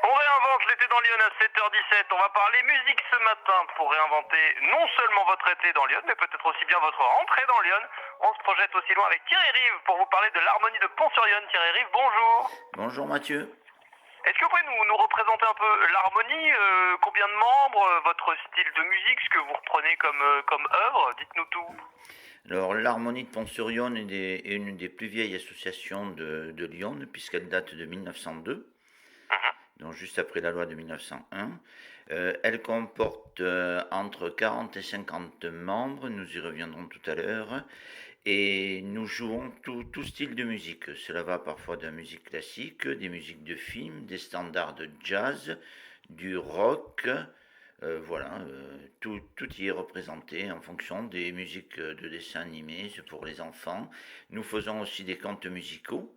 On réinvente l'été dans Lyon à 7h17. On va parler musique ce matin pour réinventer non seulement votre été dans Lyon, mais peut-être aussi bien votre rentrée dans Lyon. On se projette aussi loin avec Thierry Rive pour vous parler de l'harmonie de Pont-sur-Yonne. Thierry Rive, bonjour. Bonjour Mathieu. Est-ce que vous pouvez nous représenter un peu l'harmonie, combien de membres, votre style de musique, ce que vous reprenez comme œuvre? Dites-nous tout. Alors l'Harmonie de Pont-sur-Yonne est une des plus vieilles associations de Lyon puisqu'elle date de 1902, donc juste après la loi de 1901. Elle comporte entre 40 et 50 membres, nous y reviendrons tout à l'heure, et nous jouons tout style de musique. Cela va parfois de la musique classique, des musiques de film, des standards de jazz, du rock. Tout y est représenté en fonction des musiques de dessins animés pour les enfants. Nous faisons aussi des contes musicaux,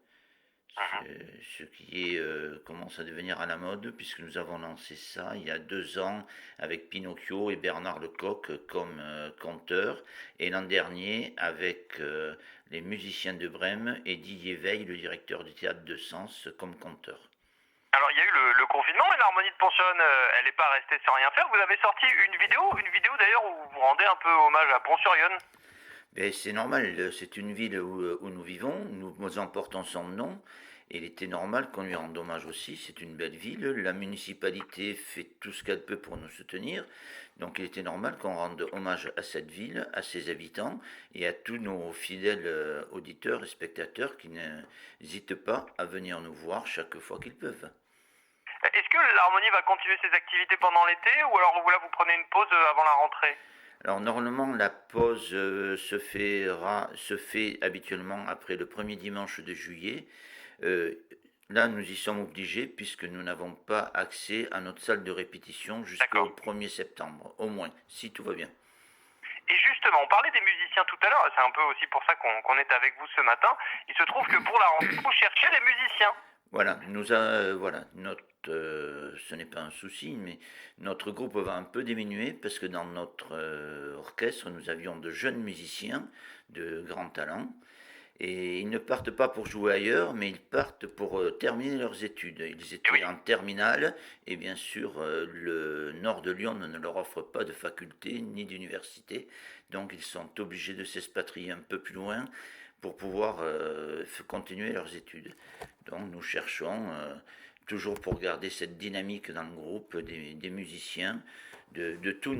ce qui commence à devenir à la mode puisque nous avons lancé ça il y a 2 ans avec Pinocchio et Bernard Lecoq comme conteurs, et l'an dernier avec les musiciens de Brême et Didier Veil, le directeur du théâtre de Sens, comme conteur. Alors il y a eu le confinement, mais l'harmonie de Pont-sur-Yonne, elle n'est pas restée sans rien faire. Vous avez sorti une vidéo d'ailleurs où vous rendez un peu hommage à Pont-sur-Yonne. Ben, c'est normal, c'est une ville où nous vivons, nous emportons son nom, et il était normal qu'on lui rende hommage aussi. C'est une belle ville, la municipalité fait tout ce qu'elle peut pour nous soutenir, donc il était normal qu'on rende hommage à cette ville, à ses habitants et à tous nos fidèles auditeurs et spectateurs qui n'hésitent pas à venir nous voir chaque fois qu'ils peuvent. Est-ce que l'harmonie va continuer ses activités pendant l'été ou alors vous prenez une pause avant la rentrée? Alors normalement la pause se fait habituellement après le premier dimanche de juillet. Là nous y sommes obligés puisque nous n'avons pas accès à notre salle de répétition jusqu'au 1er septembre, au moins, si tout va bien. Et justement, on parlait des musiciens tout à l'heure, c'est un peu aussi pour ça qu'on est avec vous ce matin. Il se trouve que pour la rentrée, vous cherchez des musiciens. Voilà, ce n'est pas un souci, mais notre groupe va un peu diminuer parce que dans notre orchestre, nous avions de jeunes musiciens de grand talent, et ils ne partent pas pour jouer ailleurs, mais ils partent pour terminer leurs études. Ils étaient en terminale, et bien sûr, le nord de Lyon ne leur offre pas de faculté ni d'université, donc ils sont obligés de s'expatrier un peu plus loin pour pouvoir continuer leurs études. Donc nous cherchons, toujours pour garder cette dynamique dans le groupe, des musiciens de tout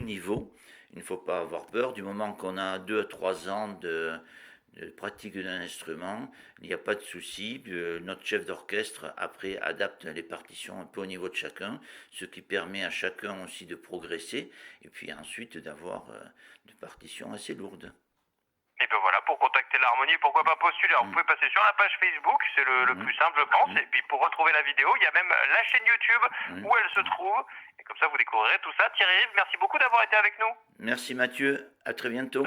niveau. Il ne faut pas avoir peur, du moment qu'on a 2 à 3 ans de pratique d'un instrument, il n'y a pas de souci. Notre chef d'orchestre, après, adapte les partitions un peu au niveau de chacun, ce qui permet à chacun aussi de progresser, et puis ensuite d'avoir des partitions assez lourdes. Et bien voilà, pour contacter l'harmonie, pourquoi pas postuler? Alors, vous pouvez passer sur la page Facebook, c'est le plus simple, je pense. Et puis pour retrouver la vidéo, il y a même la chaîne YouTube où elle se trouve. Et comme ça, vous découvrirez tout ça. Thierry Rive, merci beaucoup d'avoir été avec nous. Merci Mathieu, à très bientôt.